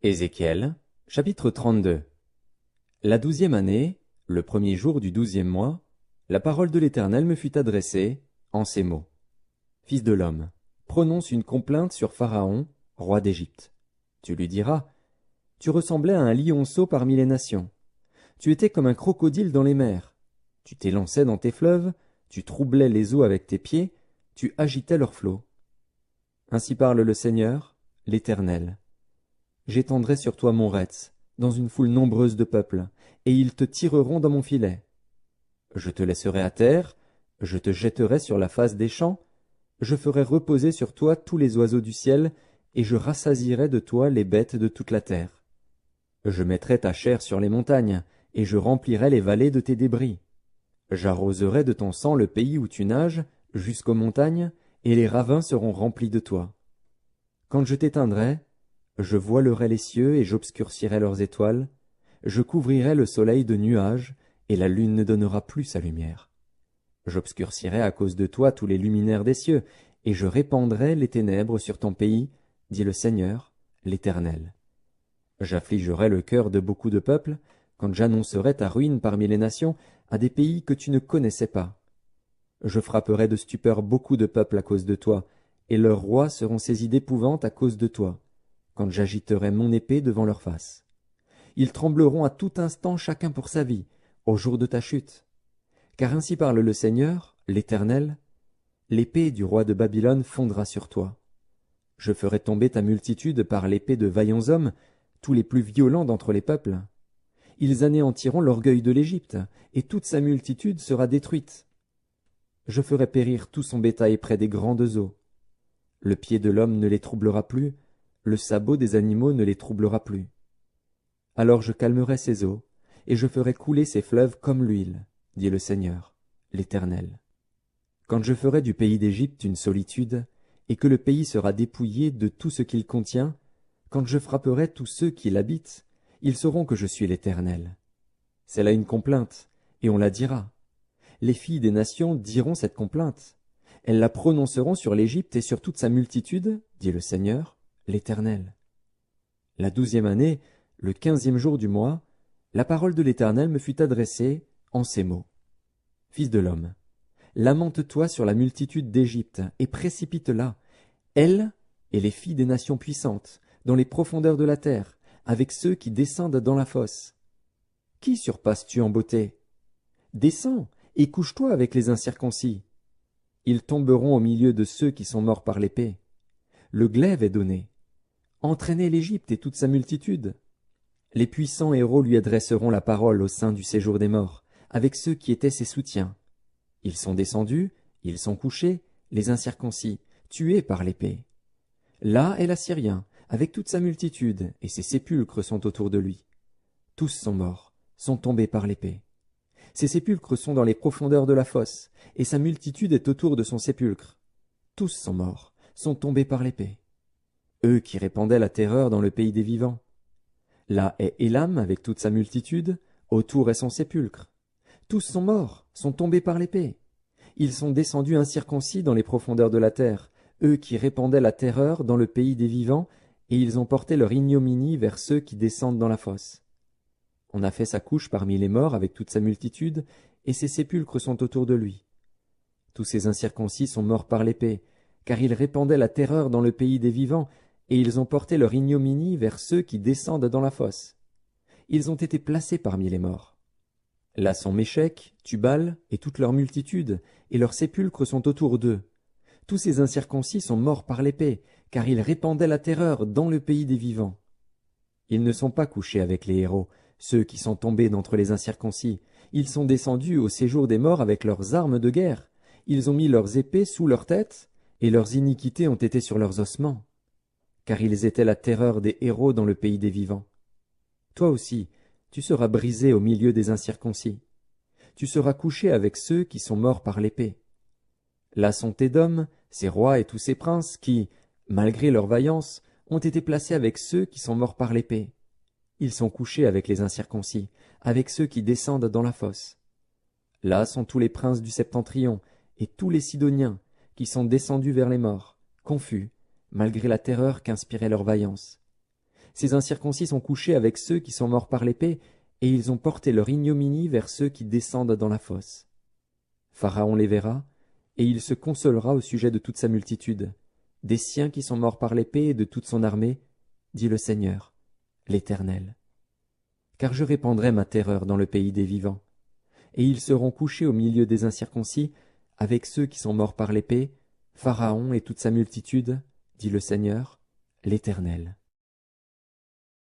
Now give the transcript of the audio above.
Ézéchiel, chapitre 32. La 12e année, le premier jour du 12e mois, la parole de l'Éternel me fut adressée, en ces mots. Fils de l'homme, prononce une complainte sur Pharaon, roi d'Égypte. Tu lui diras, tu ressemblais à un lionceau parmi les nations. Tu étais comme un crocodile dans les mers. Tu t'élançais dans tes fleuves, tu troublais les eaux avec tes pieds, tu agitais leurs flots. Ainsi parle le Seigneur, l'Éternel. J'étendrai sur toi mon retz, dans une foule nombreuse de peuples, et ils te tireront dans mon filet. Je te laisserai à terre, je te jetterai sur la face des champs, je ferai reposer sur toi tous les oiseaux du ciel, et je rassasierai de toi les bêtes de toute la terre. Je mettrai ta chair sur les montagnes, et je remplirai les vallées de tes débris. J'arroserai de ton sang le pays où tu nages, jusqu'aux montagnes, et les ravins seront remplis de toi. Quand je t'éteindrai, je voilerai les cieux et j'obscurcirai leurs étoiles, je couvrirai le soleil de nuages, et la lune ne donnera plus sa lumière. J'obscurcirai à cause de toi tous les luminaires des cieux, et je répandrai les ténèbres sur ton pays, dit le Seigneur, l'Éternel. J'affligerai le cœur de beaucoup de peuples, quand j'annoncerai ta ruine parmi les nations, à des pays que tu ne connaissais pas. Je frapperai de stupeur beaucoup de peuples à cause de toi, et leurs rois seront saisis d'épouvante à cause de toi, quand j'agiterai mon épée devant leur face. Ils trembleront à tout instant chacun pour sa vie, au jour de ta chute. Car ainsi parle le Seigneur, l'Éternel, l'épée du roi de Babylone fondra sur toi. Je ferai tomber ta multitude par l'épée de vaillants hommes, tous les plus violents d'entre les peuples. Ils anéantiront l'orgueil de l'Égypte, et toute sa multitude sera détruite. Je ferai périr tout son bétail près des grandes eaux. Le pied de l'homme ne les troublera plus, le sabot des animaux ne les troublera plus. Alors je calmerai ces eaux, et je ferai couler ces fleuves comme l'huile, dit le Seigneur, l'Éternel. Quand je ferai du pays d'Égypte une solitude, et que le pays sera dépouillé de tout ce qu'il contient, quand je frapperai tous ceux qui l'habitent, ils sauront que je suis l'Éternel. C'est là une complainte, et on la dira. Les filles des nations diront cette complainte. Elles la prononceront sur l'Égypte et sur toute sa multitude, dit le Seigneur, l'Éternel. La 12e année, le 15e jour du mois, la parole de l'Éternel me fut adressée en ces mots. Fils de l'homme, lamente-toi sur la multitude d'Égypte et précipite-la, elle et les filles des nations puissantes, dans les profondeurs de la terre, avec ceux qui descendent dans la fosse. Qui surpasses-tu en beauté? Descends et couche-toi avec les incirconcis. Ils tomberont au milieu de ceux qui sont morts par l'épée. Le glaive est donné. Entraînez l'Égypte et toute sa multitude. Les puissants héros lui adresseront la parole au sein du séjour des morts, avec ceux qui étaient ses soutiens. Ils sont descendus, ils sont couchés, les incirconcis, tués par l'épée. Là est l'Assyrien, avec toute sa multitude, et ses sépulcres sont autour de lui. Tous sont morts, sont tombés par l'épée. Ses sépulcres sont dans les profondeurs de la fosse, et sa multitude est autour de son sépulcre. Tous sont morts, sont tombés par l'épée. Eux qui répandaient la terreur dans le pays des vivants. Là est Élam avec toute sa multitude, autour est son sépulcre. Tous sont morts, sont tombés par l'épée. Ils sont descendus incirconcis dans les profondeurs de la terre, eux qui répandaient la terreur dans le pays des vivants, et ils ont porté leur ignominie vers ceux qui descendent dans la fosse. On a fait sa couche parmi les morts avec toute sa multitude, et ses sépulcres sont autour de lui. Tous ces incirconcis sont morts par l'épée, car ils répandaient la terreur dans le pays des vivants, et ils ont porté leur ignominie vers ceux qui descendent dans la fosse. Ils ont été placés parmi les morts. Là sont Méchec, Tubal, et toute leur multitude, et leurs sépulcres sont autour d'eux. Tous ces incirconcis sont morts par l'épée, car ils répandaient la terreur dans le pays des vivants. Ils ne sont pas couchés avec les héros, ceux qui sont tombés d'entre les incirconcis. Ils sont descendus au séjour des morts avec leurs armes de guerre. Ils ont mis leurs épées sous leurs têtes, et leurs iniquités ont été sur leurs ossements. Car ils étaient la terreur des héros dans le pays des vivants. Toi aussi, tu seras brisé au milieu des incirconcis. Tu seras couché avec ceux qui sont morts par l'épée. Là sont Édom, ses rois et tous ses princes qui, malgré leur vaillance, ont été placés avec ceux qui sont morts par l'épée. Ils sont couchés avec les incirconcis, avec ceux qui descendent dans la fosse. Là sont tous les princes du septentrion et tous les Sidoniens qui sont descendus vers les morts, confus, malgré la terreur qu'inspirait leur vaillance. Ces incirconcis sont couchés avec ceux qui sont morts par l'épée, et ils ont porté leur ignominie vers ceux qui descendent dans la fosse. Pharaon les verra, et il se consolera au sujet de toute sa multitude, des siens qui sont morts par l'épée et de toute son armée, dit le Seigneur, l'Éternel. Car je répandrai ma terreur dans le pays des vivants, et ils seront couchés au milieu des incirconcis, avec ceux qui sont morts par l'épée, Pharaon et toute sa multitude, dit le Seigneur, l'Éternel.